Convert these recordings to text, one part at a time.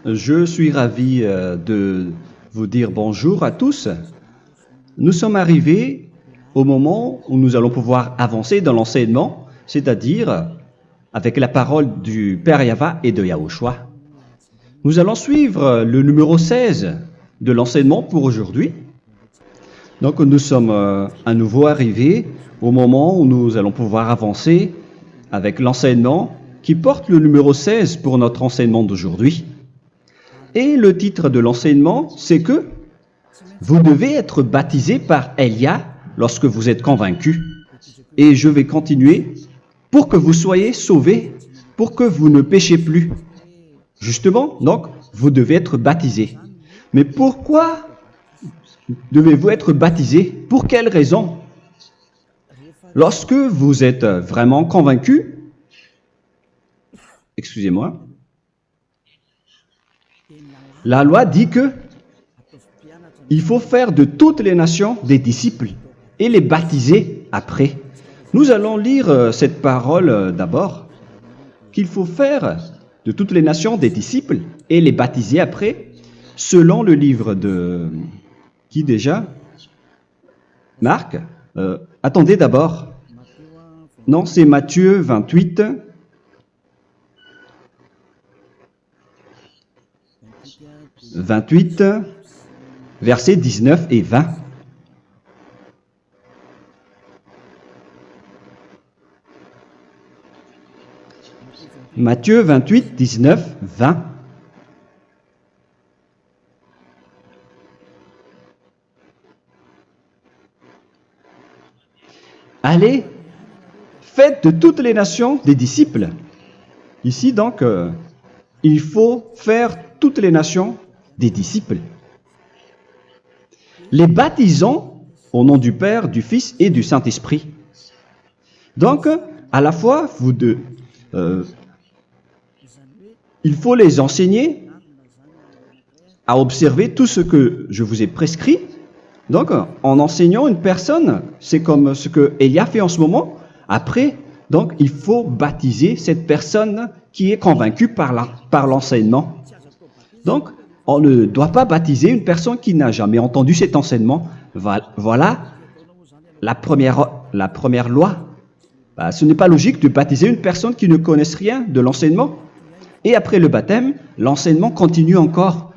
Je suis ravi de vous dire bonjour à tous. Nous sommes arrivés au moment où nous allons pouvoir avancer dans l'enseignement, c'est-à-dire avec la parole du Père Yava et de Yahushua. Nous allons suivre le numéro 16 de l'enseignement pour aujourd'hui. Donc nous sommes à nouveau arrivés au moment où nous allons pouvoir avancer avec l'enseignement qui porte le numéro 16 pour notre enseignement d'aujourd'hui. Et le titre de l'enseignement, c'est que vous devez être baptisé par Elia lorsque vous êtes convaincu. Et je vais continuer pour que vous soyez sauvés, pour que vous ne péchez plus. Justement, donc, vous devez être baptisé. Mais pourquoi devez-vous être baptisé? Pour quelle raison? Lorsque vous êtes vraiment convaincu, excusez-moi, la loi dit que il faut faire de toutes les nations des disciples et les baptiser après. Nous allons lire cette parole d'abord, qu'il faut faire de toutes les nations des disciples et les baptiser après, selon le livre de... Qui déjà? Marc. Attendez d'abord. Non, c'est Matthieu 28. Versets 19 et 20. Matthieu 28, 19, 20. Allez, faites de toutes les nations des disciples. Ici donc, il faut faire toutes les nations des disciples. Les baptisons au nom du Père, du Fils et du Saint-Esprit. Donc, à la fois, il faut les enseigner à observer tout ce que je vous ai prescrit. Donc, en enseignant une personne, c'est comme ce que Elia fait en ce moment. Après, donc, il faut baptiser cette personne qui est convaincue par l'enseignement. Donc, on ne doit pas baptiser une personne qui n'a jamais entendu cet enseignement. Voilà la première loi. Ce n'est pas logique de baptiser une personne qui ne connaisse rien de l'enseignement. Et après le baptême, l'enseignement continue encore,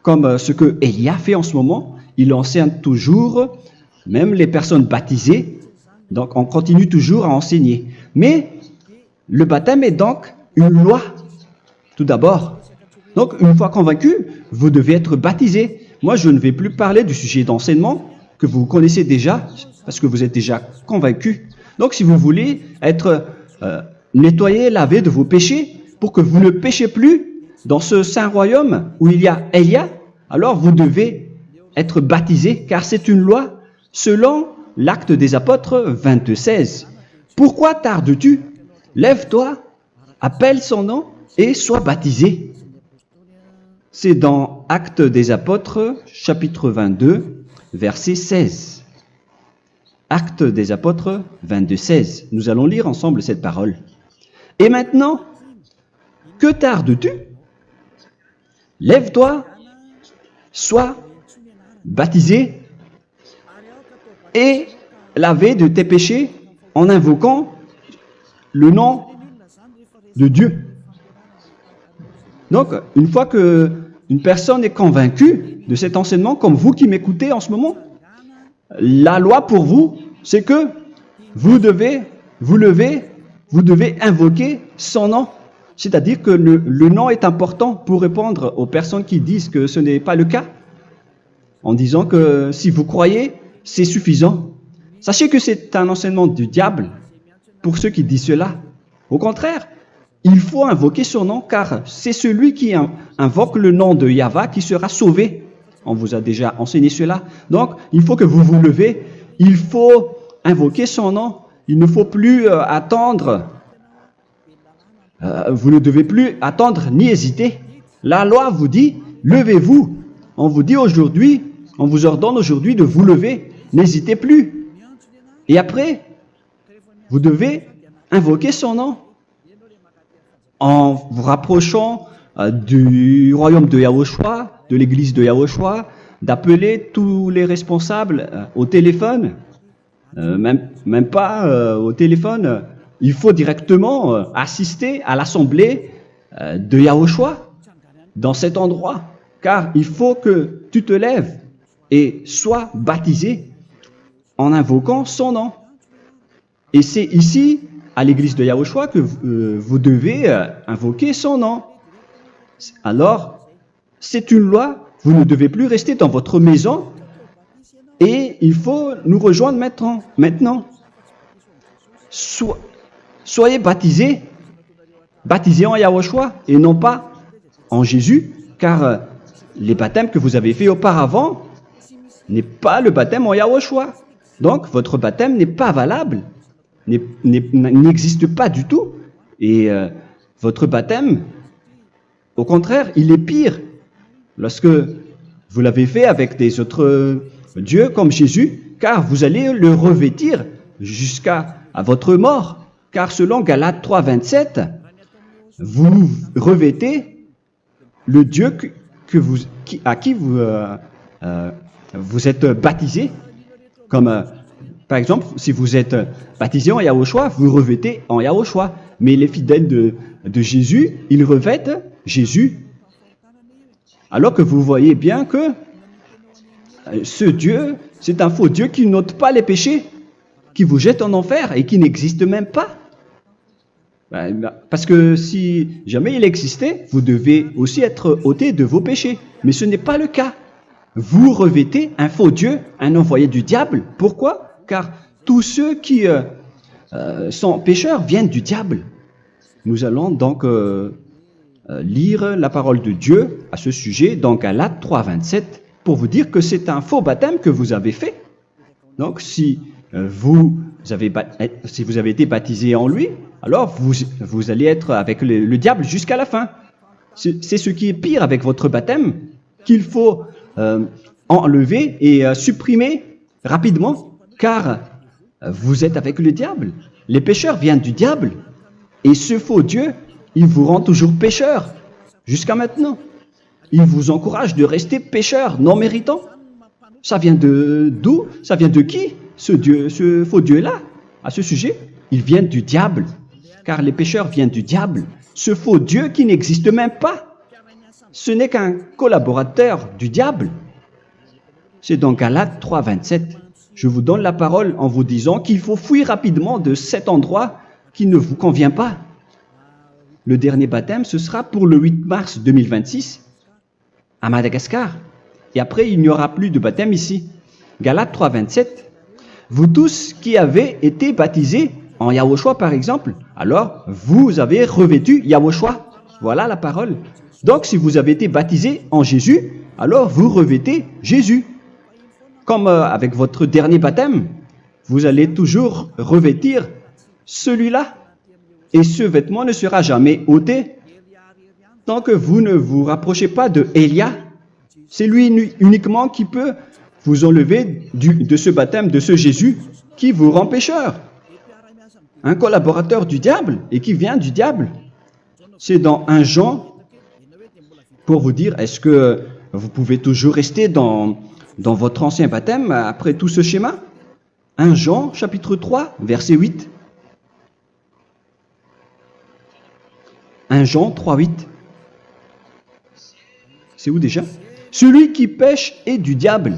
comme ce que Elia fait en ce moment. Il enseigne toujours, même les personnes baptisées. Donc, on continue toujours à enseigner. Mais le baptême est donc une loi, tout d'abord. Donc, une fois convaincu, vous devez être baptisé. Moi, je ne vais plus parler du sujet d'enseignement que vous connaissez déjà, parce que vous êtes déjà convaincu. Donc, si vous voulez être nettoyé, lavé de vos péchés, pour que vous ne péchez plus dans ce saint royaume où il y a Elia, alors vous devez être baptisé, car c'est une loi selon l'Acte des Apôtres 22:16. Pourquoi tardes-tu? Lève-toi, appelle son nom et sois baptisé. C'est dans Actes des Apôtres, chapitre 22, verset 16. Actes des Apôtres 22:16. Nous allons lire ensemble cette parole. Et maintenant, que tardes-tu? Lève-toi, sois baptisé et lavé de tes péchés en invoquant le nom de Dieu. Donc, une fois qu'une personne est convaincue de cet enseignement, comme vous qui m'écoutez en ce moment, la loi pour vous, c'est que vous devez invoquer son nom. C'est-à-dire que le nom est important pour répondre aux personnes qui disent que ce n'est pas le cas, en disant que si vous croyez, c'est suffisant. Sachez que c'est un enseignement du diable pour ceux qui disent cela. Au contraire, il faut invoquer son nom, car c'est celui qui invoque le nom de Yahva qui sera sauvé. On vous a déjà enseigné cela. Donc, il faut que vous vous levez, il faut invoquer son nom. Il ne faut plus attendre. Vous ne devez plus attendre ni hésiter. La loi vous dit, levez-vous. On vous dit aujourd'hui, on vous ordonne aujourd'hui de vous lever. N'hésitez plus. Et après, vous devez invoquer son nom en vous rapprochant du royaume de Yahushua, de l'église de Yahushua, d'appeler tous les responsables au téléphone, même pas au téléphone. Il faut directement assister à l'assemblée de Yahushua dans cet endroit, car il faut que tu te lèves et sois baptisé en invoquant son nom. Et c'est ici, à l'église de Yahushua, que vous devez invoquer son nom. Alors, c'est une loi, vous ne devez plus rester dans votre maison et il faut nous rejoindre maintenant. Soyez baptisés en Yahushua et non pas en Jésus, car les baptêmes que vous avez faits auparavant n'est pas le baptême en Yahushua. Donc, votre baptême n'est pas valable, n'existe pas du tout. Et votre baptême, au contraire, il est pire lorsque vous l'avez fait avec des autres dieux comme Jésus, car vous allez le revêtir jusqu'à votre mort. Car selon Galates 3, 27, vous revêtez le Dieu à qui vous êtes baptisé. Comme par exemple, si vous êtes baptisé en Yahushua, vous revêtez en Yahushua. Mais les fidèles de Jésus, ils revêtent Jésus. Alors que vous voyez bien que ce Dieu, c'est un faux Dieu qui n'ôte pas les péchés, qui vous jette en enfer et qui n'existe même pas. Parce que si jamais il existait, vous devez aussi être ôté de vos péchés. Mais ce n'est pas le cas. Vous revêtez un faux Dieu, un envoyé du diable. Pourquoi? Car tous ceux qui sont pécheurs viennent du diable. Nous allons donc lire la parole de Dieu à ce sujet dans Galates 3, 27 pour vous dire que c'est un faux baptême que vous avez fait. Donc si vous avez été baptisé en lui, alors vous allez être avec le diable jusqu'à la fin. C'est ce qui est pire avec votre baptême qu'il faut enlever et supprimer rapidement, car vous êtes avec le diable. Les pécheurs viennent du diable, et ce faux Dieu, il vous rend toujours pécheur, jusqu'à maintenant. Il vous encourage de rester pécheur, non méritant. Ça vient d'où? Ça vient de qui, ce faux Dieu-là? À ce sujet, il vient du diable, car les pécheurs viennent du diable. Ce faux Dieu qui n'existe même pas, ce n'est qu'un collaborateur du diable. C'est dans Galates 3, 27. Je vous donne la parole en vous disant qu'il faut fuir rapidement de cet endroit qui ne vous convient pas. Le dernier baptême, ce sera pour le 8 mars 2026 à Madagascar. Et après, il n'y aura plus de baptême ici. Galates 3, 27. Vous tous qui avez été baptisés en Yahushua, par exemple, alors vous avez revêtu Yahushua. Voilà la parole. Donc, si vous avez été baptisé en Jésus, alors vous revêtez Jésus. Comme avec votre dernier baptême, vous allez toujours revêtir celui-là. Et ce vêtement ne sera jamais ôté tant que vous ne vous rapprochez pas de Élia. C'est lui uniquement qui peut vous enlever de ce baptême, de ce Jésus qui vous rend pécheur. Un collaborateur du diable et qui vient du diable. C'est dans 1 Jean, pour vous dire, est-ce que vous pouvez toujours rester dans votre ancien baptême après tout ce schéma? 1 Jean, chapitre 3, verset 8. 1 Jean 3, 8. C'est où déjà? Celui qui pêche est du diable,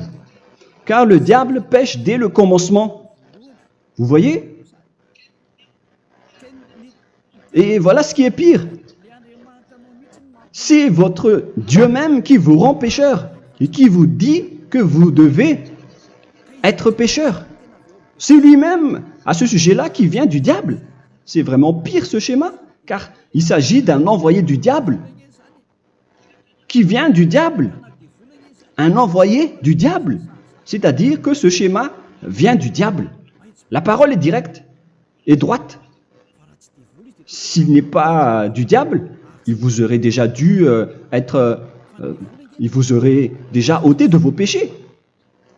car le diable pêche dès le commencement. Vous voyez? Et voilà ce qui est pire. C'est votre Dieu même qui vous rend pécheur et qui vous dit que vous devez être pécheur. C'est lui-même, à ce sujet-là, qui vient du diable. C'est vraiment pire ce schéma, car il s'agit d'un envoyé du diable, qui vient du diable. Un envoyé du diable, c'est-à-dire que ce schéma vient du diable. La parole est directe et droite. S'il n'est pas du diable, il vous aurait déjà il vous aurait déjà ôté de vos péchés.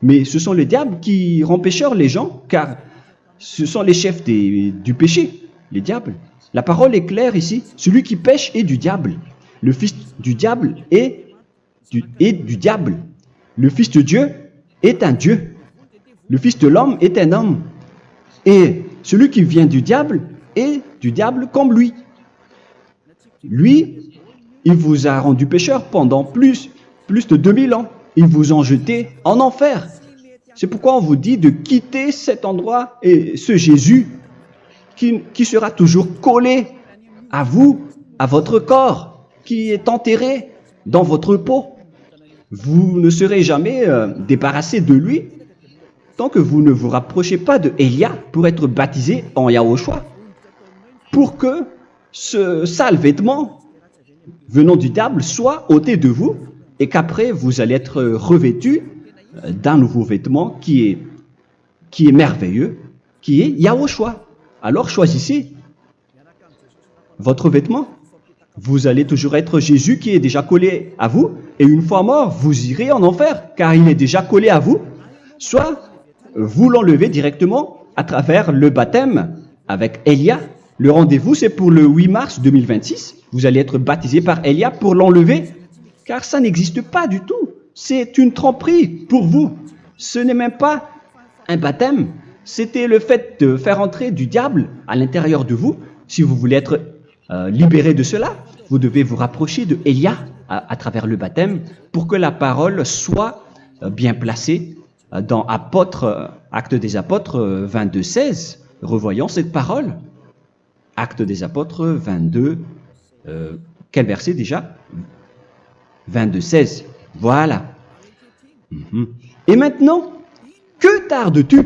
Mais ce sont les diables qui rendent pécheurs les gens, car ce sont les chefs du péché, les diables. La parole est claire ici, celui qui pêche est du diable. le fils du diable est du diable. Le fils de Dieu est un Dieu. Le fils de l'homme est un homme. Et celui qui vient du diable est du diable comme lui. Lui, il vous a rendu pécheur pendant plus de 2000 ans. Il vous a jeté en enfer. C'est pourquoi on vous dit de quitter cet endroit et ce Jésus qui sera toujours collé à vous, à votre corps, qui est enterré dans votre peau. Vous ne serez jamais débarrassé de lui tant que vous ne vous rapprochez pas de Élia pour être baptisé en Yahushua, pour que ce sale vêtement venant du diable soit ôté de vous et qu'après vous allez être revêtu d'un nouveau vêtement qui est merveilleux, qui est Yahushua. Alors choisissez votre vêtement. Vous allez toujours être Jésus qui est déjà collé à vous, et une fois mort, vous irez en enfer, car il est déjà collé à vous. Soit vous l'enlevez directement à travers le baptême avec Élia. Le rendez-vous, c'est pour le 8 mars 2026. Vous allez être baptisé par Élia pour l'enlever, car ça n'existe pas du tout. C'est une tromperie pour vous. Ce n'est même pas un baptême. C'était le fait de faire entrer du diable à l'intérieur de vous. Si vous voulez être libéré de cela, vous devez vous rapprocher de Élia à travers le baptême pour que la parole soit bien placée dans Actes des Apôtres 22-16. Revoyons cette parole. Actes des Apôtres 22, quel verset déjà? 22-16. Voilà. Et maintenant, que tardes-tu?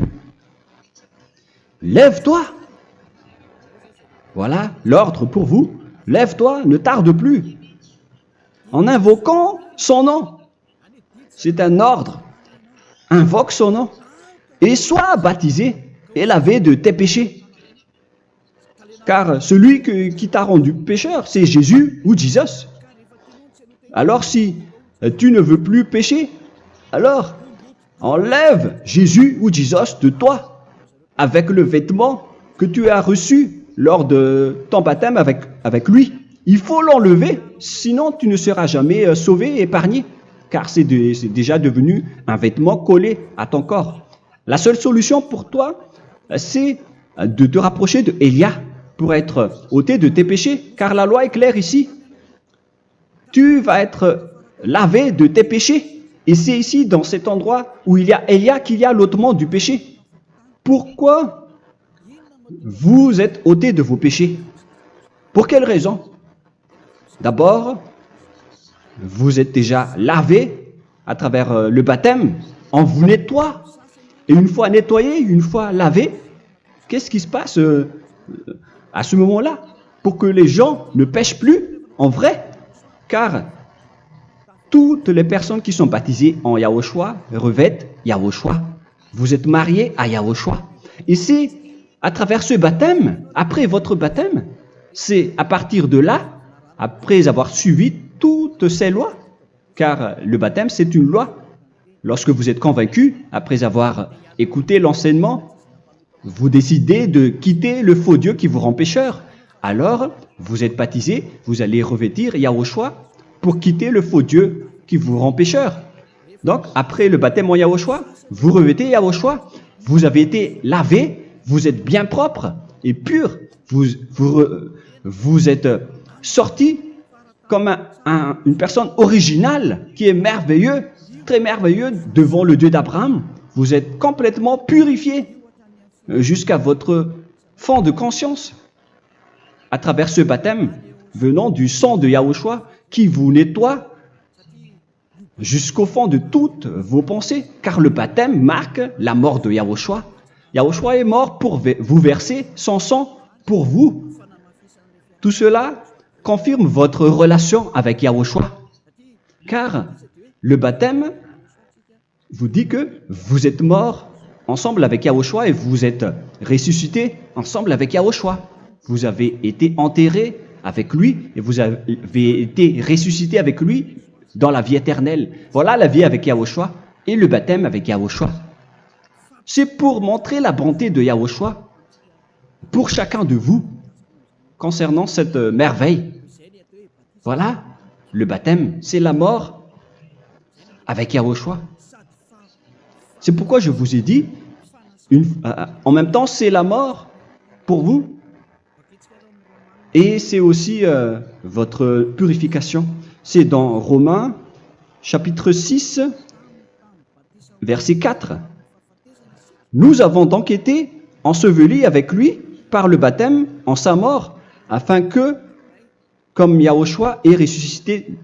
Lève-toi. Voilà l'ordre pour vous. Lève-toi, ne tarde plus. En invoquant son nom. C'est un ordre. Invoque son nom. Et sois baptisé et lavé de tes péchés. Car celui qui t'a rendu pécheur, c'est Jésus ou Jesus. Alors si tu ne veux plus pécher, alors enlève Jésus ou Jesus de toi avec le vêtement que tu as reçu lors de ton baptême avec lui. Il faut l'enlever, sinon tu ne seras jamais sauvé, épargné, car c'est déjà devenu un vêtement collé à ton corps. La seule solution pour toi, c'est de te rapprocher de Élia pour être ôté de tes péchés, car la loi est claire ici. Tu vas être lavé de tes péchés, et c'est ici, dans cet endroit où il y a Élia, qu'il y a l'ôtement du péché. Pourquoi vous êtes ôté de vos péchés? Pour quelle raison? D'abord, vous êtes déjà lavé à travers le baptême. On vous nettoie. Et une fois nettoyé, une fois lavé, qu'est-ce qui se passe à ce moment-là? Pour que les gens ne pêchent plus en vrai. Car toutes les personnes qui sont baptisées en Yahushua revêtent Yahushua. Vous êtes mariés à Yahushua. Et c'est à travers ce baptême, après votre baptême, c'est à partir de là, après avoir suivi toutes ces lois, car le baptême c'est une loi. Lorsque vous êtes convaincu, après avoir écouté l'enseignement, vous décidez de quitter le faux Dieu qui vous rend pécheur. Alors, vous êtes baptisé, vous allez revêtir Yahushua pour quitter le faux Dieu qui vous rend pécheur. Donc, après le baptême en Yahushua, vous revêtez Yahushua. Vous avez été lavé, vous êtes bien propre et pur. Vous êtes sorti comme une personne originale qui est merveilleux, très merveilleux devant le Dieu d'Abraham. Vous êtes complètement purifié jusqu'à votre fond de conscience à travers ce baptême venant du sang de Yahushua qui vous nettoie jusqu'au fond de toutes vos pensées, car le baptême marque la mort de Yahushua. Yahushua est mort pour vous verser son sang pour vous. Tout cela confirme votre relation avec Yahushua, car le baptême vous dit que vous êtes mort ensemble avec Yahushua et vous êtes ressuscité ensemble avec Yahushua. Vous avez été enterré avec lui et vous avez été ressuscité avec lui dans la vie éternelle. Voilà la vie avec Yahushua et le baptême avec Yahushua. C'est pour montrer la bonté de Yahushua pour chacun de vous concernant cette merveille. Voilà le baptême, c'est la mort avec Yahushua. C'est pourquoi je vous ai dit, en même temps, c'est la mort pour vous. Et c'est aussi votre purification. C'est dans Romains, chapitre 6, verset 4. Nous avons donc été ensevelis avec lui par le baptême en sa mort, afin que, comme Yahushua est ressuscité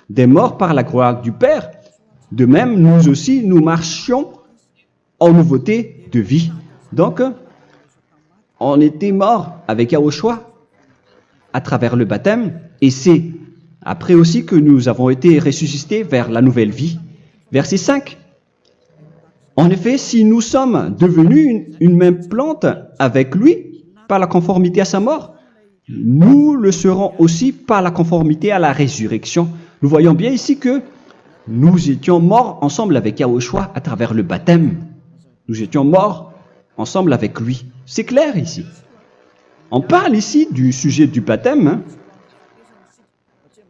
des morts par la gloire du Père, de même, nous aussi, nous marchions en nouveauté de vie. Donc, on était morts avec Yahushua à travers le baptême, et c'est après aussi que nous avons été ressuscités vers la nouvelle vie. Verset 5. En effet, si nous sommes devenus une même plante avec lui par la conformité à sa mort, nous le serons aussi par la conformité à la résurrection. Nous voyons bien ici que nous étions morts ensemble avec Yahushua à travers le baptême. Nous étions morts ensemble avec lui. C'est clair ici. On parle ici du sujet du baptême.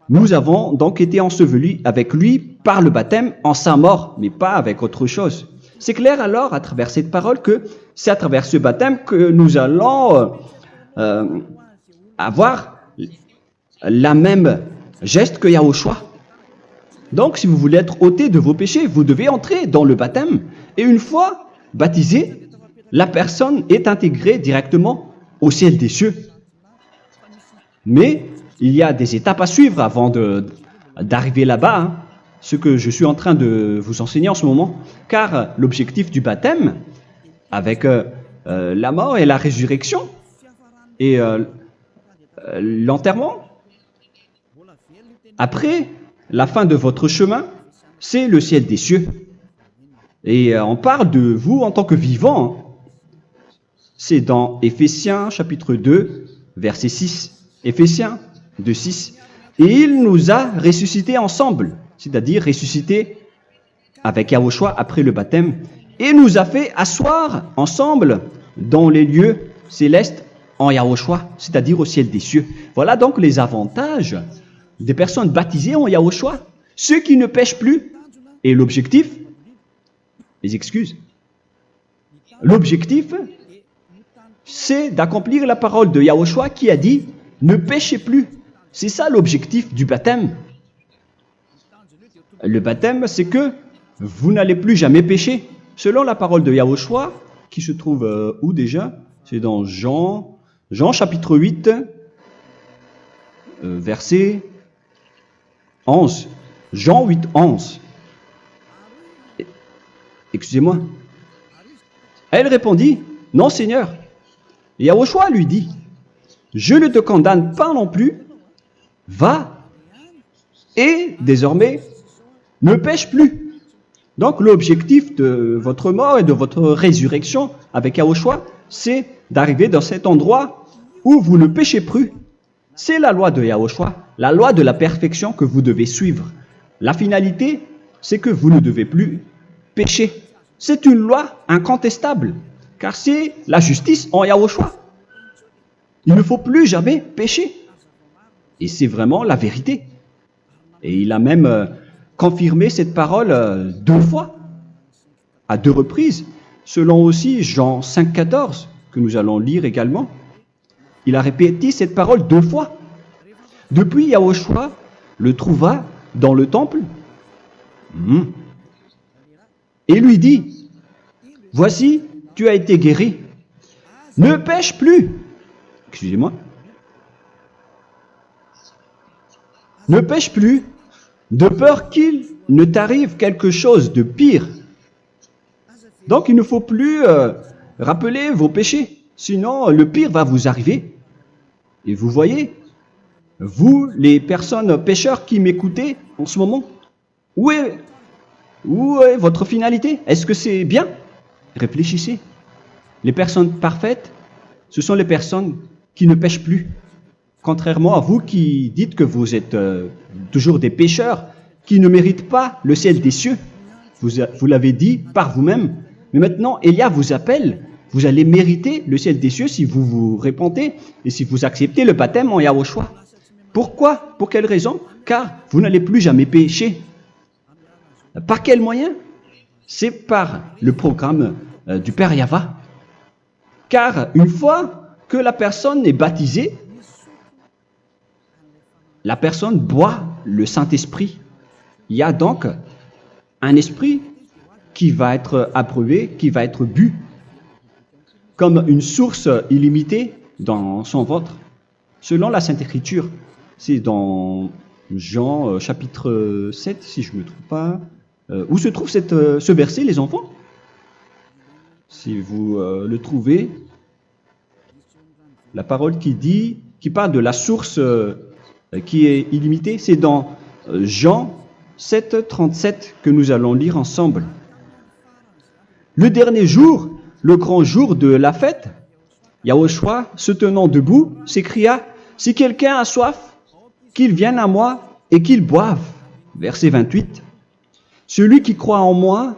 Nous avons donc été ensevelis avec lui par le baptême en sa mort, mais pas avec autre chose. C'est clair alors à travers cette parole que c'est à travers ce baptême que nous allons avoir la même geste que Yahushua. Donc si vous voulez être ôté de vos péchés, vous devez entrer dans le baptême. Et une fois baptisé, la personne est intégrée directement au ciel des cieux. Mais il y a des étapes à suivre avant d'arriver là-bas, ce que je suis en train de vous enseigner en ce moment, car l'objectif du baptême, avec la mort et la résurrection, et l'enterrement, après la fin de votre chemin, c'est le ciel des cieux. Et on parle de vous en tant que vivant. C'est dans Éphésiens chapitre 2, verset 6. Éphésiens 2, 6. Et il nous a ressuscités ensemble, c'est-à-dire ressuscités avec Yahushua après le baptême, et nous a fait asseoir ensemble dans les lieux célestes en Yahushua, c'est-à-dire au ciel des cieux. Voilà donc les avantages des personnes baptisées en Yahushua, ceux qui ne pêchent plus. Et l'objectif, les excuses, l'objectif, c'est d'accomplir la parole de Yahushua qui a dit « Ne péchez plus ». C'est ça l'objectif du baptême. Le baptême, c'est que vous n'allez plus jamais pécher. Selon la parole de Yahushua, qui se trouve où déjà? C'est dans Jean chapitre 8, verset 11. Jean 8, 11. Excusez-moi. Elle répondit, « Non, Seigneur. » Yahushua lui dit, « Je ne te condamne pas non plus. Va et désormais ne pêche plus. » Donc l'objectif de votre mort et de votre résurrection avec Yahushua, c'est d'arriver dans cet endroit où vous ne péchez plus. C'est la loi de Yahushua, la loi de la perfection que vous devez suivre. La finalité, c'est que vous ne devez plus pécher. C'est une loi incontestable, car c'est la justice en Yahushua. Il ne faut plus jamais pécher. Et c'est vraiment la vérité. Et il a même confirmé cette parole 2 fois, à 2 reprises, selon aussi Jean 5, 14, que nous allons lire également. Il a répété cette parole 2 fois. Depuis, Yahushua le trouva dans le temple et lui dit, « Voici, tu as été guéri. Ne pêche plus. » Excusez-moi. Ne pêche plus, de peur qu'il ne t'arrive quelque chose de pire. Donc, il ne faut plus rappeler vos péchés, sinon le pire va vous arriver. Et vous voyez, vous, les personnes pécheurs qui m'écoutez en ce moment, où est votre finalité? Est-ce que c'est bien? Réfléchissez. Les personnes parfaites, ce sont les personnes qui ne pêchent plus. Contrairement à vous qui dites que vous êtes toujours des pécheurs qui ne méritent pas le ciel des cieux. Vous l'avez dit par vous-même. Mais maintenant, Élia vous appelle. Vous allez mériter le ciel des cieux si vous vous repentez et si vous acceptez le baptême en Yahushua. Pourquoi? Pour quelle raison? Car vous n'allez plus jamais pécher. Par quel moyen? C'est par le programme du Père Yahva. Car une fois que la personne est baptisée, la personne boit le Saint-Esprit. Il y a donc un esprit qui va être approuvé, qui va être bu, comme une source illimitée dans son ventre, selon la Sainte Écriture. C'est dans Jean chapitre 7, si je ne me trompe pas. Où se trouve ce verset, les enfants? Si vous le trouvez, la parole qui parle de la source qui est illimitée, c'est dans Jean 7, 37 que nous allons lire ensemble. Le dernier jour, le grand jour de la fête, Yahushua, se tenant debout, s'écria, « Si quelqu'un a soif, qu'il vienne à moi et qu'il boive. » Verset 28. « Celui qui croit en moi,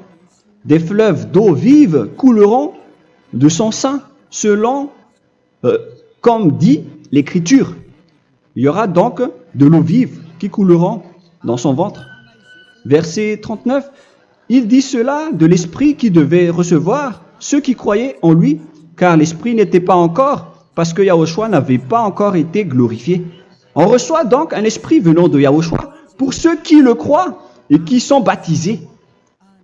des fleuves d'eau vive couleront de son sein, selon, comme dit l'Écriture. » Il y aura donc de l'eau vive qui couleront dans son ventre. Verset 39. Il dit cela de l'Esprit qui devait recevoir ceux qui croyaient en lui, car l'Esprit n'était pas encore, parce que Yahushua n'avait pas encore été glorifié. On reçoit donc un Esprit venant de Yahushua pour ceux qui le croient et qui sont baptisés.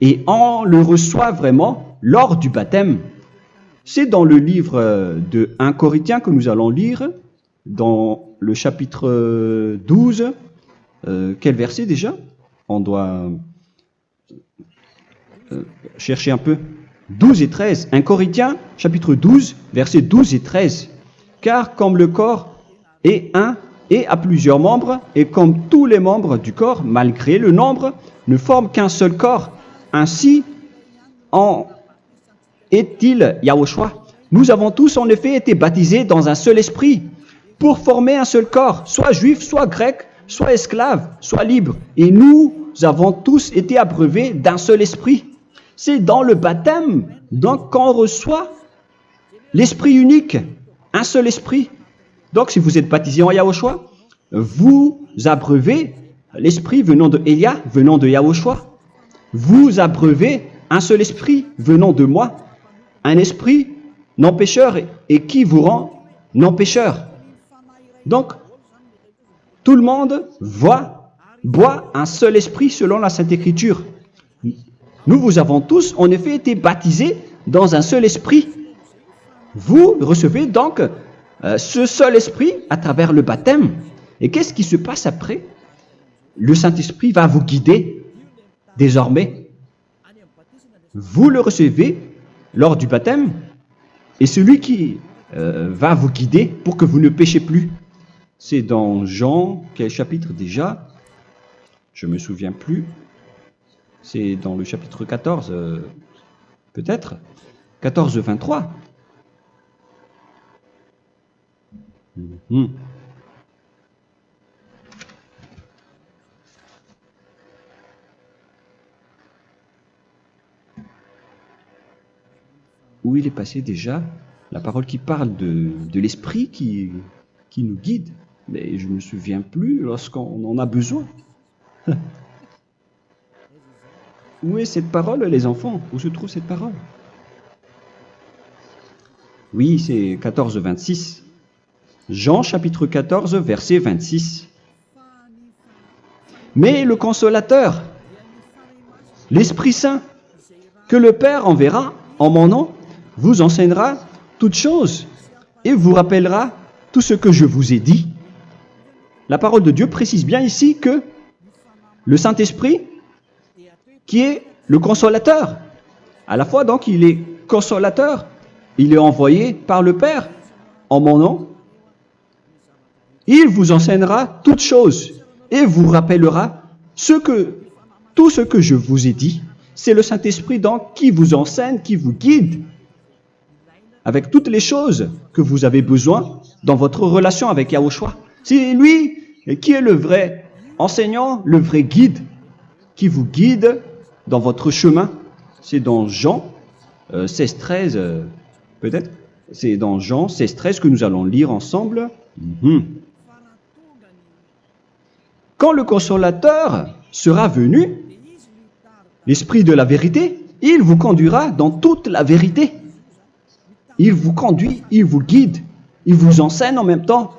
Et on le reçoit vraiment lors du baptême. C'est dans le livre de 1 Corinthiens que nous allons lire, dans le chapitre 12. Quel verset déjà? On doit chercher un peu. 12 et 13. 1 Corinthiens, chapitre 12, versets 12 et 13. Car comme le corps est un et a plusieurs membres, et comme tous les membres du corps, malgré le nombre, ne forment qu'un seul corps, ainsi en est-il Yahushua. Nous avons tous en effet été baptisés dans un seul esprit, pour former un seul corps, soit juif, soit grec, soit esclave, soit libre. Et nous avons tous été abreuvés d'un seul esprit. C'est dans le baptême, donc, qu'on reçoit l'esprit unique, un seul esprit. Donc, si vous êtes baptisé en Yahushua, vous abreuvez l'esprit venant de Elia, venant de Yahushua. Vous abreuvez un seul esprit venant de moi, un esprit non pécheur et qui vous rend non pécheur. Donc, tout le monde boit un seul esprit selon la Sainte Écriture. Nous vous avons tous en effet été baptisés dans un seul esprit. Vous recevez donc ce seul esprit à travers le baptême. Et qu'est-ce qui se passe après? Le Saint-Esprit va vous guider désormais. Vous le recevez lors du baptême et celui qui va vous guider pour que vous ne péchez plus. C'est dans Jean, quel chapitre déjà? Je ne me souviens plus. C'est dans le chapitre 14, peut-être. 14, 23. Où il est passé déjà? La parole qui parle de l'esprit qui nous guide. Mais je ne me souviens plus lorsqu'on en a besoin. Où est cette parole, les enfants? Où se trouve cette parole? Oui, c'est 14, 26. Jean chapitre 14, verset 26. Mais le consolateur, l'Esprit Saint, que le Père enverra en mon nom, vous enseignera toutes choses et vous rappellera tout ce que je vous ai dit. La parole de Dieu précise bien ici que le Saint-Esprit, qui est le consolateur, à la fois donc il est consolateur, il est envoyé par le Père en mon nom, il vous enseignera toutes choses et vous rappellera tout ce que je vous ai dit. C'est le Saint-Esprit donc qui vous enseigne, qui vous guide avec toutes les choses que vous avez besoin dans votre relation avec Yahushua. C'est lui qui est le vrai enseignant, le vrai guide, qui vous guide dans votre chemin. C'est dans Jean 16, 13, peut-être. C'est dans Jean 16, 13 que nous allons lire ensemble. Quand le consolateur sera venu, l'Esprit de la vérité, il vous conduira dans toute la vérité. Il vous conduit, il vous guide, il vous enseigne en même temps.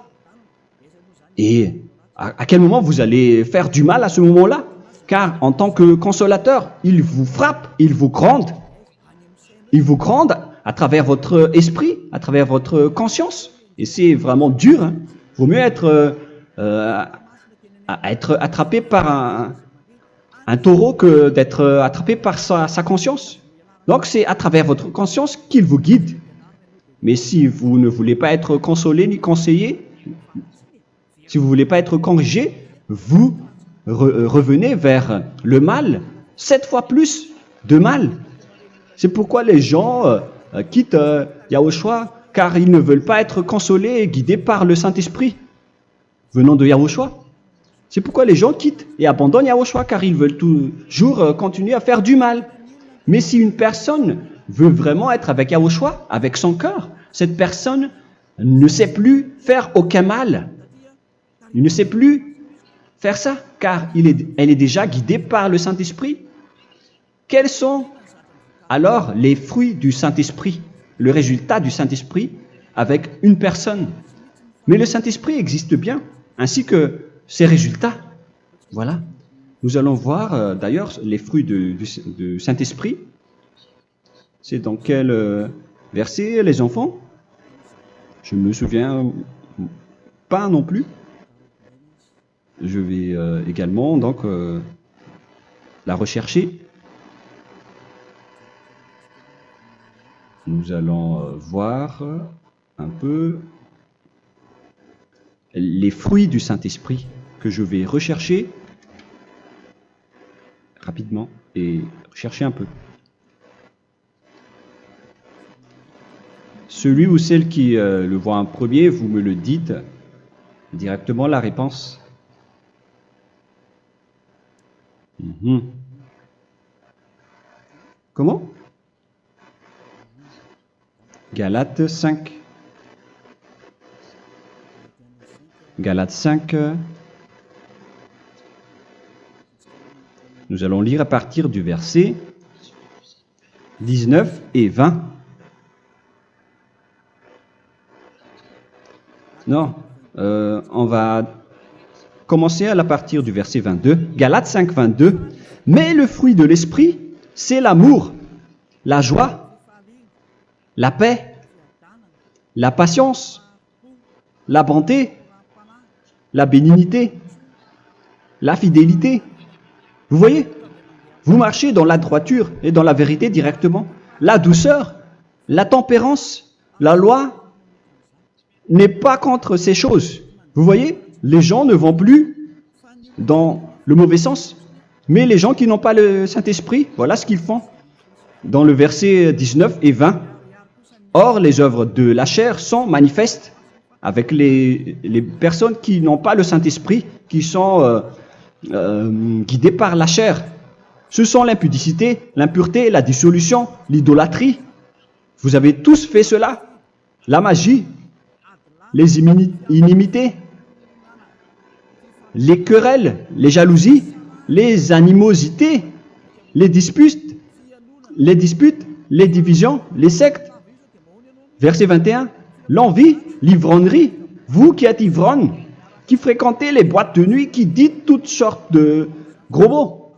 Et à quel moment vous allez faire du mal à ce moment-là? Car en tant que consolateur, il vous frappe, il vous gronde. Il vous gronde à travers votre esprit, à travers votre conscience. Et c'est vraiment dur. Hein. Il vaut mieux être attrapé par un taureau que d'être attrapé par sa conscience. Donc c'est à travers votre conscience qu'il vous guide. Mais si vous ne voulez pas être consolé ni conseillé, si vous ne voulez pas être corrigé, vous revenez vers le mal, 7 fois plus de mal. C'est pourquoi les gens quittent Yahushua, car ils ne veulent pas être consolés et guidés par le Saint-Esprit venant de Yahushua. C'est pourquoi les gens quittent et abandonnent Yahushua, car ils veulent toujours continuer à faire du mal. Mais si une personne veut vraiment être avec Yahushua, avec son cœur, cette personne ne sait plus faire aucun mal. Il ne sait plus faire ça, car elle est déjà guidée par le Saint-Esprit. Quels sont alors les fruits du Saint-Esprit, le résultat du Saint-Esprit avec une personne? Mais le Saint-Esprit existe bien, ainsi que ses résultats. Voilà. Nous allons voir d'ailleurs les fruits du Saint-Esprit. C'est dans quel verset, les enfants? Je ne me souviens pas non plus. Je vais également donc la rechercher. Nous allons voir un peu les fruits du Saint-Esprit que je vais rechercher rapidement et chercher un peu. Celui ou celle qui le voit en premier, vous me le dites directement la réponse. Comment? Galates 5. Galates 5. Nous allons lire à partir du verset 19 et 20. Non, on va commencer à partir du verset 22. Galates 5, 22. Mais le fruit de l'esprit, c'est l'amour, la joie, la paix, la patience, la bonté, la bénignité, la fidélité. Vous voyez, vous marchez dans la droiture et dans la vérité directement. La douceur, la tempérance, la loi n'est pas contre ces choses. Vous voyez, les gens ne vont plus dans le mauvais sens. Mais les gens qui n'ont pas le Saint-Esprit, voilà ce qu'ils font. Dans le verset 19 et 20. Or, les œuvres de la chair sont manifestes avec les personnes qui n'ont pas le Saint-Esprit, qui sont guidées par la chair. Ce sont l'impudicité, l'impureté, la dissolution, l'idolâtrie. Vous avez tous fait cela. La magie, les inimités, les querelles, les jalousies, les animosités, les disputes, les divisions, les sectes. Verset 21, l'envie, l'ivrognerie, vous qui êtes ivrognes, qui fréquentez les boîtes de nuit, qui dites toutes sortes de gros mots,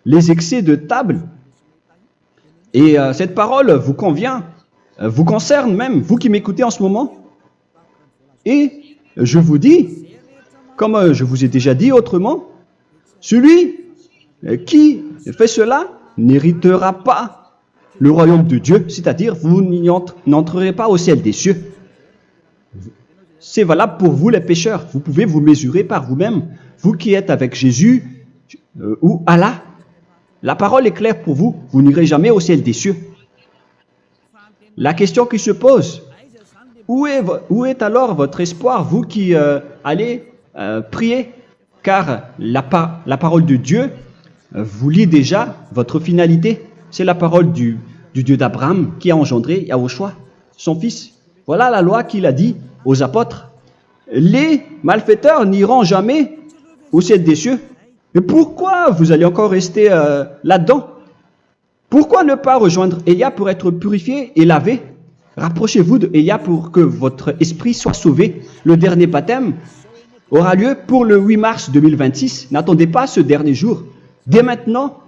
les excès de table. Et cette parole vous convient, vous concerne même, vous qui m'écoutez en ce moment. Et je vous dis, comme je vous ai déjà dit autrement, celui qui fait cela n'héritera pas le royaume de Dieu, c'est-à-dire vous n'entrerez pas au ciel des cieux. C'est valable pour vous les pécheurs. Vous pouvez vous mesurer par vous-même, vous qui êtes avec Jésus ou Allah. La parole est claire pour vous, vous n'irez jamais au ciel des cieux. La question qui se pose, où est alors votre espoir, vous qui allez prier? Car la parole de Dieu vous lit déjà votre finalité. C'est la parole du Dieu d'Abraham qui a engendré Yahushua, son fils. Voilà la loi qu'il a dit aux apôtres. Les malfaiteurs n'iront jamais au ciel des cieux. Mais pourquoi vous allez encore rester là-dedans? Pourquoi ne pas rejoindre Élia pour être purifié et lavé? Rapprochez-vous de Élia pour que votre esprit soit sauvé. Le dernier baptême aura lieu pour le 8 mars 2026. N'attendez pas ce dernier jour. Dès maintenant,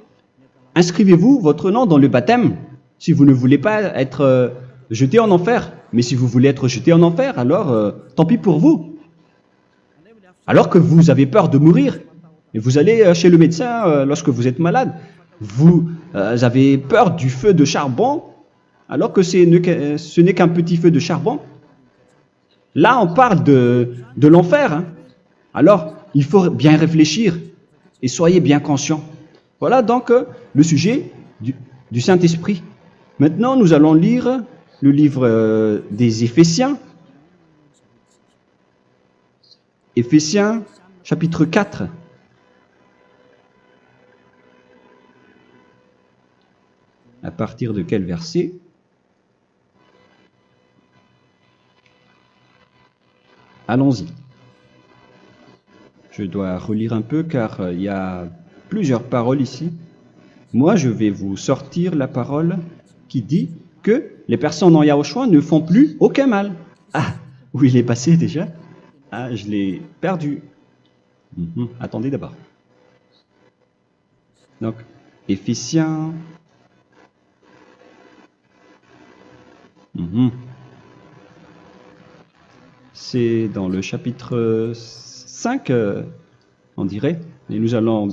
inscrivez-vous votre nom dans le baptême si vous ne voulez pas être jeté en enfer. Mais si vous voulez être jeté en enfer, alors tant pis pour vous. Alors que vous avez peur de mourir, et vous allez chez le médecin lorsque vous êtes malade, vous avez peur du feu de charbon, alors que ce n'est qu'un petit feu de charbon. Là, on parle de l'enfer. Hein. Alors, il faut bien réfléchir et soyez bien conscients. Voilà donc le sujet du Saint-Esprit. Maintenant, nous allons lire le livre des Éphésiens. Éphésiens, chapitre 4. À partir de quel verset? Allons-y. Je dois relire un peu car il y a plusieurs paroles ici. Moi, je vais vous sortir la parole qui dit que les personnes en Yahushua ne font plus aucun mal. Ah, où il est passé déjà? Ah, je l'ai perdu. Attendez d'abord. Donc, Éphésiens. C'est dans le chapitre 5, on dirait. Et nous allons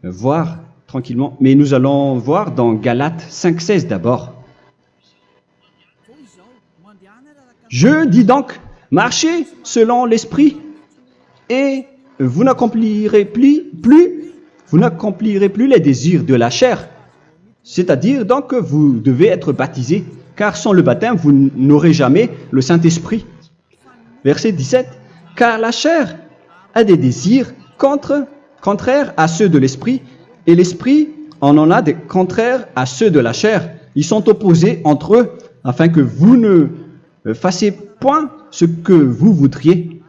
voir tranquillement. Mais nous allons voir dans Galates 5,16 d'abord. Je dis donc, marchez selon l'esprit et vous n'accomplirez plus les désirs de la chair. C'est-à-dire donc que vous devez être baptisé, car sans le baptême, vous n'aurez jamais le Saint-Esprit. Verset 17. Car la chair a des désirs contraires à ceux de l'esprit, et l'esprit en a des contraires à ceux de la chair. Ils sont opposés entre eux, afin que vous ne fassiez point ce que vous voudriez.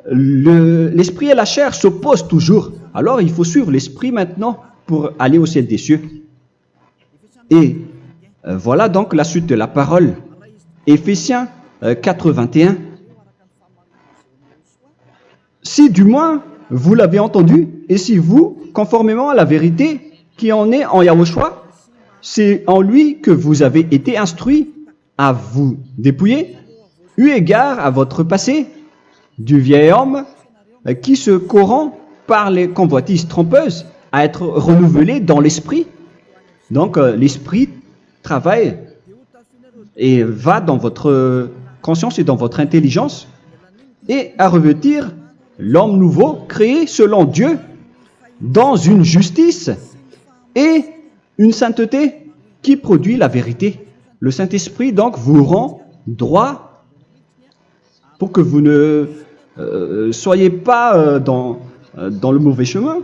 L'esprit et la chair s'opposent toujours. Alors il faut suivre l'esprit maintenant pour aller au ciel des cieux. Et voilà donc la suite de la parole. Éphésiens 4:21. Si du moins vous l'avez entendu, et si vous, conformément à la vérité qui en est en Yahushua, c'est en lui que vous avez été instruits à vous dépouiller, eu égard à votre passé, du vieil homme qui se corrompt par les convoitises trompeuses, à être renouvelé dans l'esprit. Donc l'esprit travaille et va dans votre conscience et dans votre intelligence et à revêtir l'homme nouveau créé selon Dieu dans une justice et une sainteté qui produit la vérité. Le Saint-Esprit donc vous rend droit pour que vous ne soyez pas dans le mauvais chemin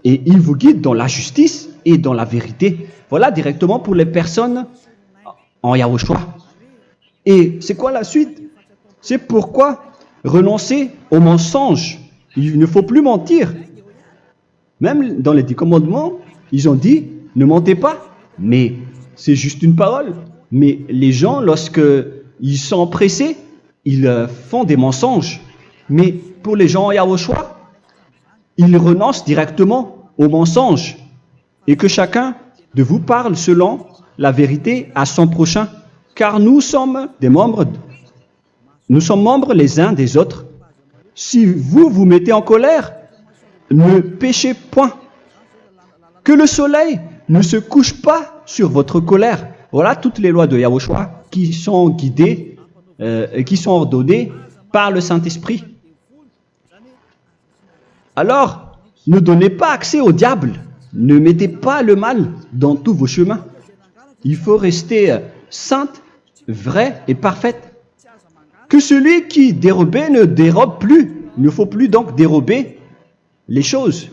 et il vous guide dans la justice et dans la vérité. Voilà directement pour les personnes en Yahushua. Et c'est quoi la suite? C'est pourquoi renoncer au mensonge. Il ne faut plus mentir. Même dans les 10 commandements, ils ont dit ne mentez pas. Mais c'est juste une parole. Mais les gens, lorsqu'ils sont pressés, ils font des mensonges. Mais pour les gens en Yahushua, ils renoncent directement au mensonge. Et que chacun de vous parle selon la vérité à son prochain, car nous sommes membres les uns des autres. Si vous vous mettez en colère, ne péchez point. Que le soleil ne se couche pas sur votre colère. Voilà toutes les lois de Yahushua qui sont guidées, qui sont ordonnées par le Saint-Esprit. Alors, ne donnez pas accès au diable. Ne mettez pas le mal dans tous vos chemins. Il faut rester sainte, vraie et parfaite. Que celui qui dérobait ne dérobe plus. Il ne faut plus donc dérober les choses.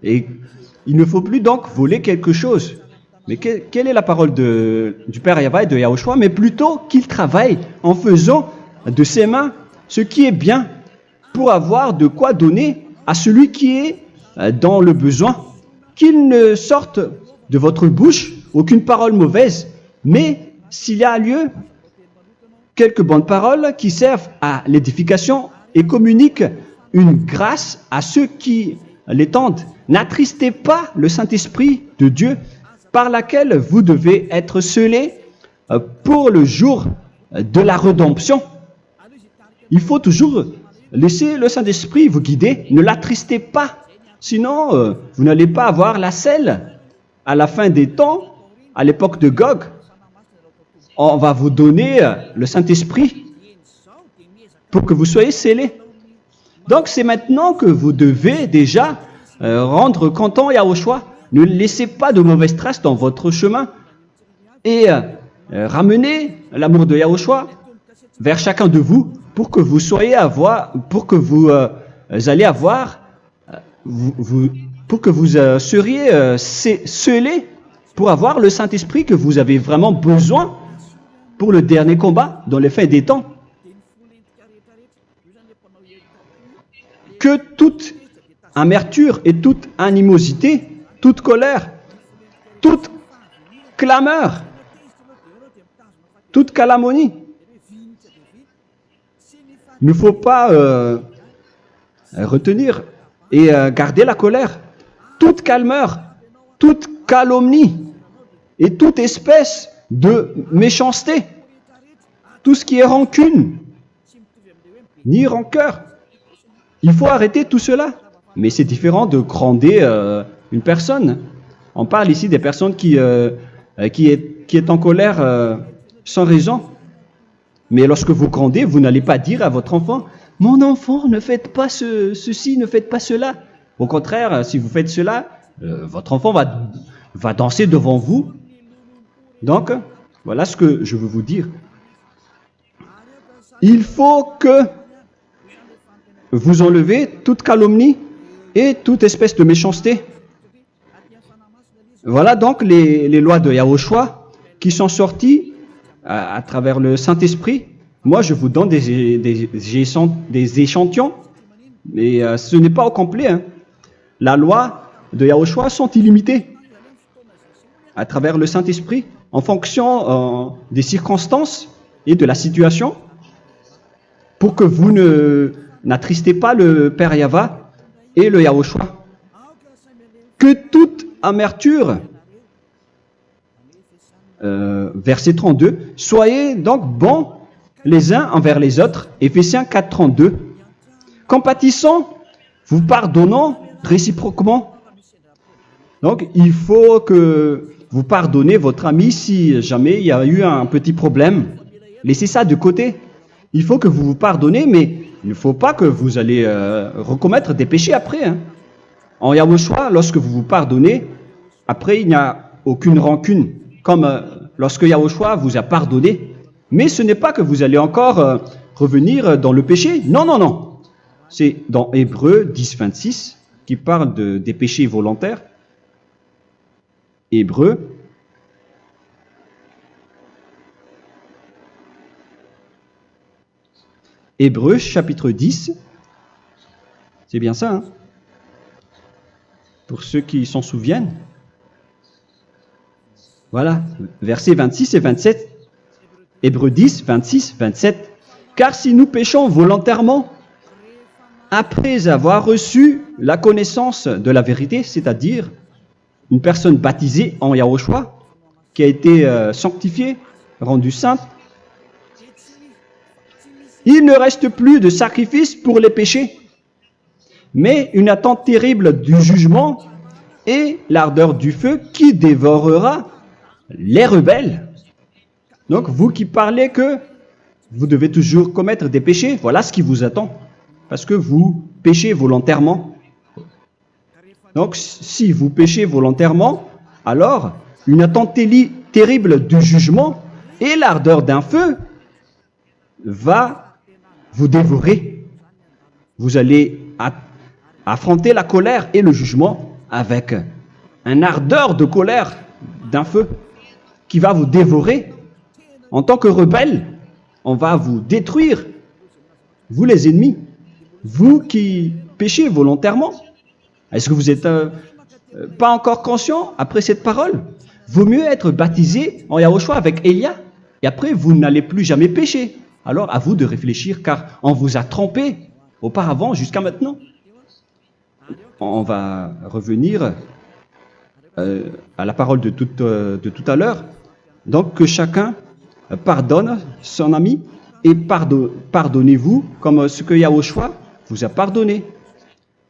Et il ne faut plus donc voler quelque chose. Mais quelle est la parole du Père Yahweh et de Yahushua? Mais plutôt qu'il travaille en faisant de ses mains ce qui est bien pour avoir de quoi donner à celui qui est dans le besoin. Qu'il ne sorte de votre bouche aucune parole mauvaise, mais s'il y a lieu, quelques bonnes paroles qui servent à l'édification et communiquent une grâce à ceux qui l'étendent. N'attristez pas le Saint-Esprit de Dieu par laquelle vous devez être scellés pour le jour de la rédemption. Il faut toujours laisser le Saint-Esprit vous guider, ne l'attristez pas, sinon vous n'allez pas avoir la selle. À la fin des temps, à l'époque de Gog, on va vous donner le Saint-Esprit pour que vous soyez scellés. Donc c'est maintenant que vous devez déjà rendre content Yahushua. Ne laissez pas de mauvaises traces dans votre chemin et ramenez l'amour de Yahushua vers chacun de vous pour que vous soyez seriez scellés pour avoir le Saint-Esprit que vous avez vraiment besoin pour le dernier combat dans les fins des temps. Que toute amertume et toute animosité, toute colère, toute clameur, toute calomnie, il ne faut pas retenir et garder la colère. Toute calmeur, toute calomnie et toute espèce de méchanceté, tout ce qui est rancune, ni rancœur. Il faut arrêter tout cela. Mais c'est différent de gronder une personne. On parle ici des personnes qui est en colère sans raison. Mais lorsque vous grondez, vous n'allez pas dire à votre enfant « Mon enfant, ne faites pas ceci, ne faites pas cela ». Au contraire, si vous faites cela, votre enfant va danser devant vous. Donc, voilà ce que je veux vous dire. Il faut que vous enlevez toute calomnie et toute espèce de méchanceté. Voilà donc les lois de Yahushua qui sont sorties à travers le Saint-Esprit. Moi, je vous donne des échantillons, mais ce n'est pas au complet. Hein. La loi de Yahushua sont illimitées à travers le Saint-Esprit en fonction des circonstances et de la situation pour que vous n'attristez pas le Père Yahva et le Yahushua. Que toute amertume, verset 32, soyez donc bons les uns envers les autres, Éphésiens 4, 32, compatissant, vous pardonnant réciproquement. Donc, il faut que vous pardonnez votre ami si jamais il y a eu un petit problème. Laissez ça de côté. Il faut que vous vous pardonnez, mais il ne faut pas que vous allez recommettre des péchés après. Hein. En Yahushua, lorsque vous vous pardonnez, après il n'y a aucune rancune, comme lorsque Yahushua vous a pardonné. Mais ce n'est pas que vous allez encore revenir dans le péché. Non, non, non. C'est dans Hébreux 10, 26 qui parle des péchés volontaires. Hébreux. Hébreux chapitre 10. C'est bien ça, hein? Pour ceux qui s'en souviennent. Voilà, versets 26 et 27. Hébreux 10, 26, 27. Car si nous péchons volontairement, après avoir reçu la connaissance de la vérité, c'est-à-dire une personne baptisée en Yahushua, qui a été sanctifiée, rendue sainte, il ne reste plus de sacrifice pour les péchés, mais une attente terrible du jugement et l'ardeur du feu qui dévorera les rebelles. Donc, vous qui parlez que vous devez toujours commettre des péchés, voilà ce qui vous attend, parce que vous péchez volontairement. Donc, si vous péchez volontairement, alors une attente terrible du jugement et l'ardeur d'un feu va vous dévorer. Vous allez affronter la colère et le jugement avec une ardeur de colère d'un feu qui va vous dévorer. En tant que rebelle, on va vous détruire vous les ennemis, vous qui péchez volontairement. Est-ce que vous n'êtes pas encore conscient après cette parole? Vaut mieux être baptisé en Yahushua avec Elia, et après vous n'allez plus jamais pécher. Alors à vous de réfléchir, car on vous a trompé auparavant jusqu'à maintenant. On va revenir à la parole de tout à l'heure. Donc que chacun pardonne son ami et pardonnez-vous comme ce que Yahushua vous a pardonné.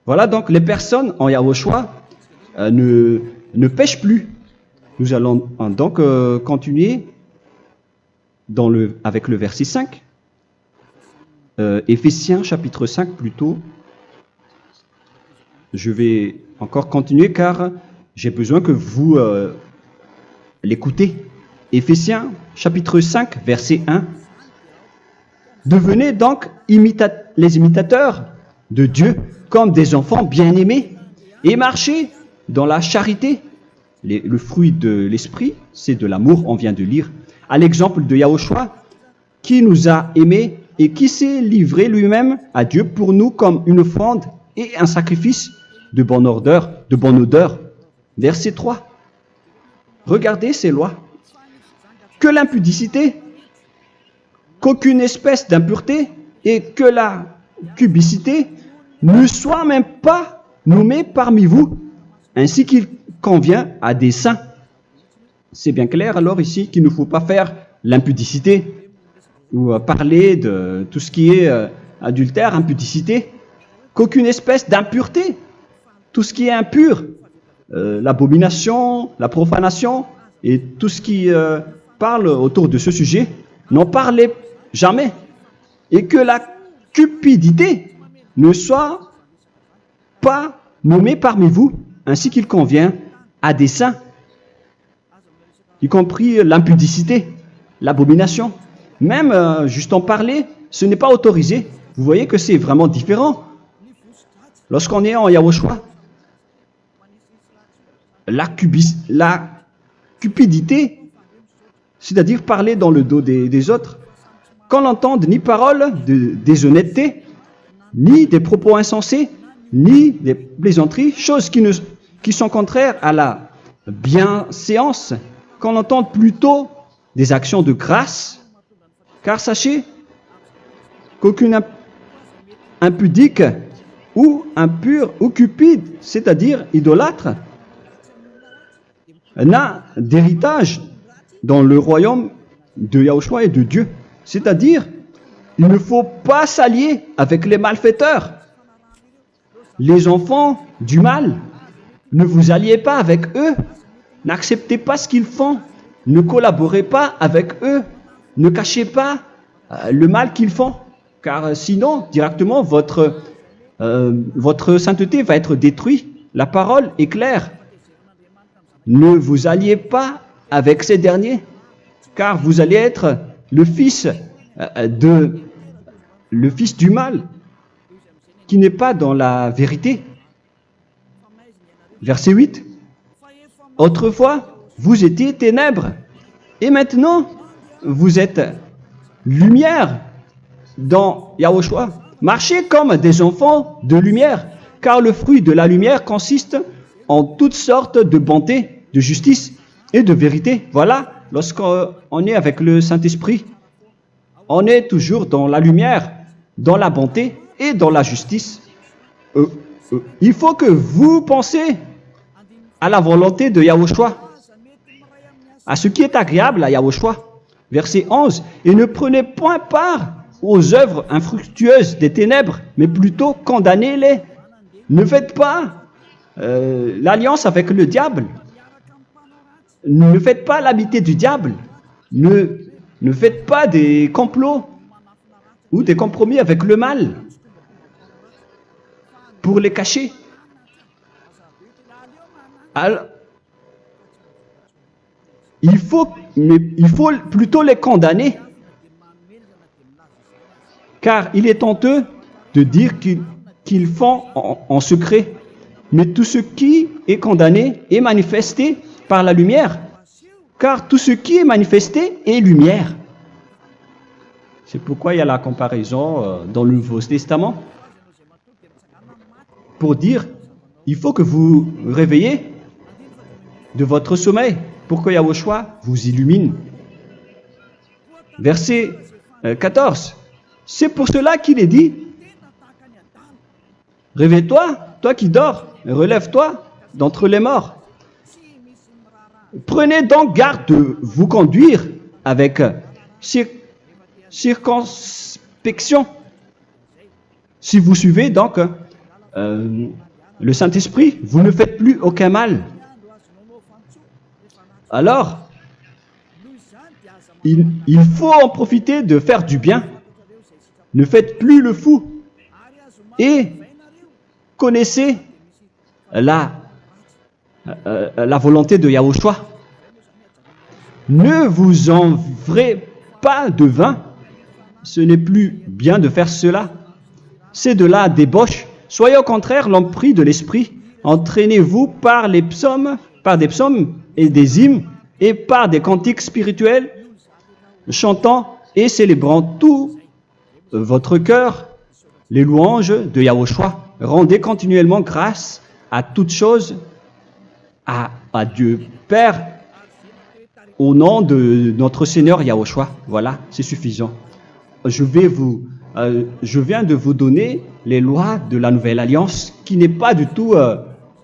Voilà donc les personnes en Yahushua ne pêchent plus. Nous allons donc continuer avec le verset 5. Éphésiens chapitre 5 plutôt. Je vais encore continuer car j'ai besoin que vous l'écoutez. Éphésiens chapitre 5 verset 1. Devenez donc les imitateurs de Dieu comme des enfants bien-aimés et marchez dans la charité. Le fruit de l'esprit, c'est de l'amour, on vient de lire, à l'exemple de Yahushua qui nous a aimés et qui s'est livré lui-même à Dieu pour nous comme une offrande et un sacrifice de bonne odeur. Verset 3. Regardez ces lois. Que l'impudicité, qu'aucune espèce d'impureté et que la cubicité ne soient même pas nommés parmi vous, ainsi qu'il convient à des saints. C'est bien clair alors ici qu'il ne faut pas faire l'impudicité ou parler de tout ce qui est adultère, impudicité, qu'aucune espèce d'impureté, tout ce qui est impur, l'abomination, la profanation et tout ce qui parle autour de ce sujet, n'en parlez jamais. Et que la cupidité ne soit pas nommée parmi vous, ainsi qu'il convient à des saints, y compris l'impudicité, l'abomination. Même juste en parler, ce n'est pas autorisé. Vous voyez que c'est vraiment différent. Lorsqu'on est en Yahushua, la cupidité, c'est-à-dire parler dans le dos des autres, qu'on n'entende ni parole de déshonnêteté, ni des propos insensés, ni des plaisanteries, choses qui sont contraires à la bienséance, qu'on entende plutôt des actions de grâce, car sachez qu'aucune impudique ou impure ou cupide, c'est-à-dire idolâtre, n'a d'héritage dans le royaume de Yahushua et de Dieu. C'est-à-dire, il ne faut pas s'allier avec les malfaiteurs. Les enfants du mal, ne vous alliez pas avec eux. N'acceptez pas ce qu'ils font. Ne collaborez pas avec eux. Ne cachez pas le mal qu'ils font. Car sinon, directement, votre sainteté va être détruite. La parole est claire. Ne vous alliez pas avec ces derniers, car vous allez être le fils du mal, qui n'est pas dans la vérité. Verset 8. Autrefois, vous étiez ténèbres, et maintenant, vous êtes lumière dans Yahushua. Marchez comme des enfants de lumière, car le fruit de la lumière consiste en toutes sortes de bonté, de justice et de vérité. Voilà, lorsqu'on est avec le Saint-Esprit, on est toujours dans la lumière, dans la bonté et dans la justice. Il faut que vous pensiez à la volonté de Yahushua, à ce qui est agréable à Yahushua. Verset 11. Et ne prenez point part aux œuvres infructueuses des ténèbres, mais plutôt condamnez-les. Ne faites pas l'alliance avec le diable. Ne faites pas l'amitié du diable. Ne faites pas des complots ou des compromis avec le mal pour les cacher. Alors, il faut plutôt les condamner, car il est honteux de dire qu'ils font en secret. Mais tout ce qui est condamné est manifesté par la lumière, car tout ce qui est manifesté est lumière. C'est pourquoi il y a la comparaison dans le Nouveau Testament pour dire il faut que vous réveillez de votre sommeil pour que Yahushua vous illumine. Verset 14. C'est pour cela qu'il est dit réveille-toi, toi qui dors, relève-toi d'entre les morts. Prenez donc garde de vous conduire avec circonspection. Si vous suivez donc le Saint-Esprit, vous ne faites plus aucun mal. Alors, il faut en profiter de faire du bien. Ne faites plus le fou. Et connaissez la volonté de Yahushua. Ne vous envrez pas de vin. Ce n'est plus bien de faire cela. C'est de la débauche. Soyez au contraire l'empris de l'esprit. Entraînez-vous par des psaumes et des hymnes et par des cantiques spirituels, chantant et célébrant tout votre cœur les louanges de Yahushua. Rendez continuellement grâce à toutes choses à Dieu Père au nom de notre Seigneur Yahushua. Voilà, c'est suffisant. Je viens de vous donner les lois de la Nouvelle Alliance qui n'est pas du tout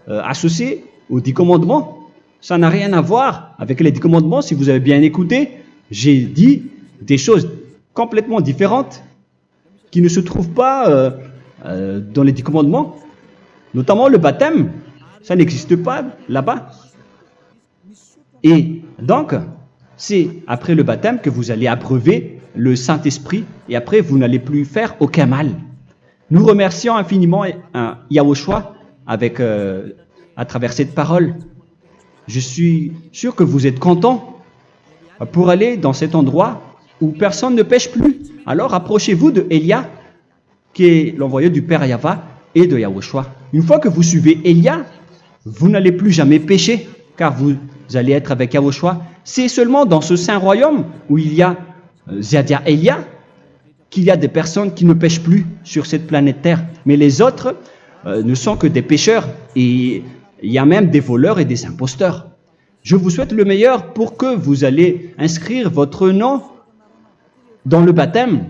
associée aux 10 commandements. Ça n'a rien à voir avec les 10 commandements. Si vous avez bien écouté, j'ai dit des choses complètement différentes qui ne se trouvent pas dans les 10 commandements. Notamment le baptême, ça n'existe pas là-bas. Et donc, c'est après le baptême que vous allez abreuver le Saint-Esprit et après vous n'allez plus faire aucun mal. Nous remercions infiniment Yahushua à travers cette parole. Je suis sûr que vous êtes contents pour aller dans cet endroit où personne ne pêche plus. Alors approchez-vous de Élia, qui est l'envoyé du Père Yahva et de Yahushua. Une fois que vous suivez Élia, vous n'allez plus jamais pécher, car vous allez être avec Yahushua. C'est seulement dans ce saint royaume où il y a Ziadia Elia qu'il y a des personnes qui ne pêchent plus sur cette planète Terre. Mais les autres ne sont que des pécheurs et il y a même des voleurs et des imposteurs. Je vous souhaite le meilleur pour que vous allez inscrire votre nom dans le baptême.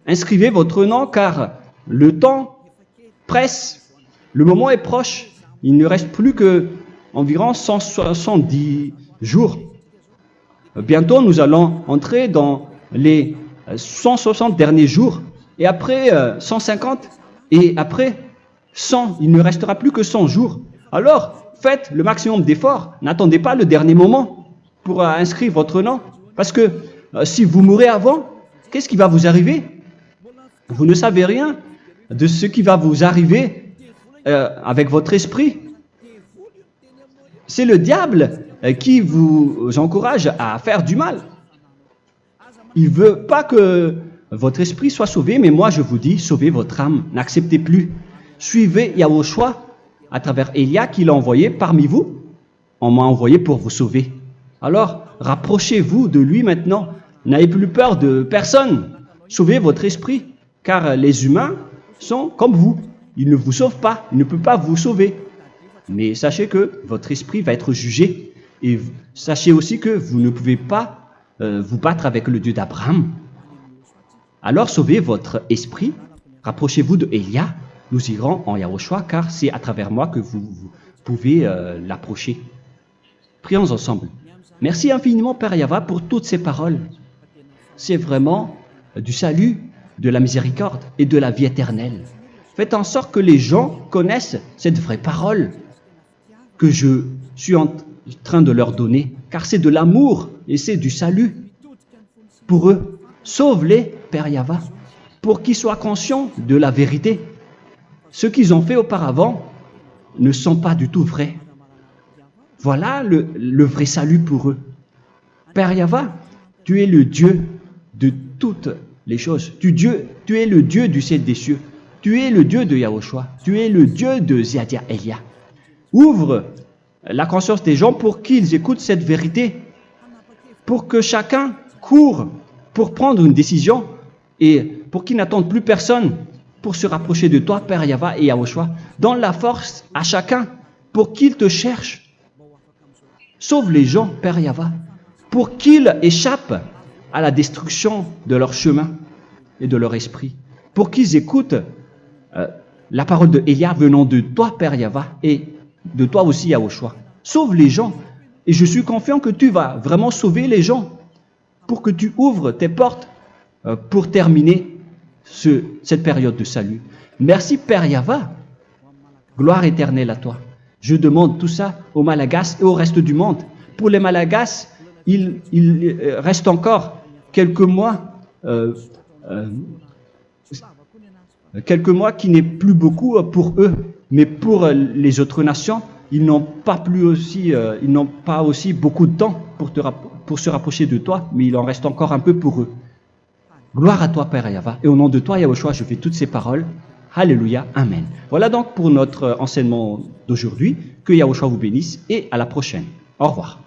Inscrivez votre nom car le temps presse, le moment est proche. Il ne reste plus que environ 170 jours. Bientôt, nous allons entrer dans les 160 derniers jours et après 150 et après 100. Il ne restera plus que 100 jours. Alors, faites le maximum d'efforts. N'attendez pas le dernier moment pour inscrire votre nom. Parce que si vous mourrez avant, qu'est-ce qui va vous arriver? Vous ne savez rien de ce qui va vous arriver avec votre esprit. C'est le diable qui vous encourage à faire du mal. Il ne veut pas que votre esprit soit sauvé, mais moi je vous dis, sauvez votre âme, n'acceptez plus. Suivez Yahushua à travers Élia qu'il a envoyé parmi vous. On m'a envoyé pour vous sauver. Alors, rapprochez-vous de lui maintenant. N'ayez plus peur de personne. Sauvez votre esprit, car les humains sont comme vous. Ils ne vous sauvent pas, ils ne peuvent pas vous sauver. Mais sachez que votre esprit va être jugé. Et sachez aussi que vous ne pouvez pas vous battre avec le Dieu d'Abraham. Alors sauvez votre esprit, rapprochez-vous de Élia. Nous irons en Yahushua, car c'est à travers moi que vous pouvez l'approcher. Prions ensemble. Merci infiniment, Père Yahva, pour toutes ces paroles. C'est vraiment du salut, de la miséricorde et de la vie éternelle. Faites en sorte que les gens connaissent cette vraie parole que je suis en train de leur donner, car c'est de l'amour et c'est du salut pour eux. Sauve-les, Père Yahva, pour qu'ils soient conscients de la vérité. Ce qu'ils ont fait auparavant ne sont pas du tout vrais. Voilà le vrai salut pour eux. Père Yahva, tu es le Dieu de toutes les choses. Tu es le Dieu du ciel des cieux. Tu es le Dieu de Yahushua. Tu es le Dieu de Ziadia Elia. Ouvre la conscience des gens pour qu'ils écoutent cette vérité, pour que chacun court pour prendre une décision et pour qu'ils n'attendent plus personne pour se rapprocher de toi, Père Yahweh et Yahushua. Donne la force à chacun pour qu'ils te cherchent. Sauve les gens, Père Yahweh, pour qu'ils échappent à la destruction de leur chemin et de leur esprit, pour qu'ils écoutent la parole de Elia venant de toi, Père Yahweh, et de toi aussi, Yahushua. Sauve les gens, et je suis confiant que tu vas vraiment sauver les gens, pour que tu ouvres tes portes pour terminer cette période de salut. Merci, Père Yahweh. Gloire éternelle à toi. Je demande tout ça aux Malagasy et au reste du monde. Pour les Malagasy, il reste encore quelques mois qui n'est plus beaucoup pour eux, mais pour les autres nations, ils n'ont pas aussi beaucoup de temps pour se rapprocher de toi, mais il en reste encore un peu pour eux. Gloire à toi, Père Yahweh, et au nom de toi, Yahushua, je fais toutes ces paroles. Alléluia, Amen. Voilà donc pour notre enseignement d'aujourd'hui. Que Yahushua vous bénisse et à la prochaine. Au revoir.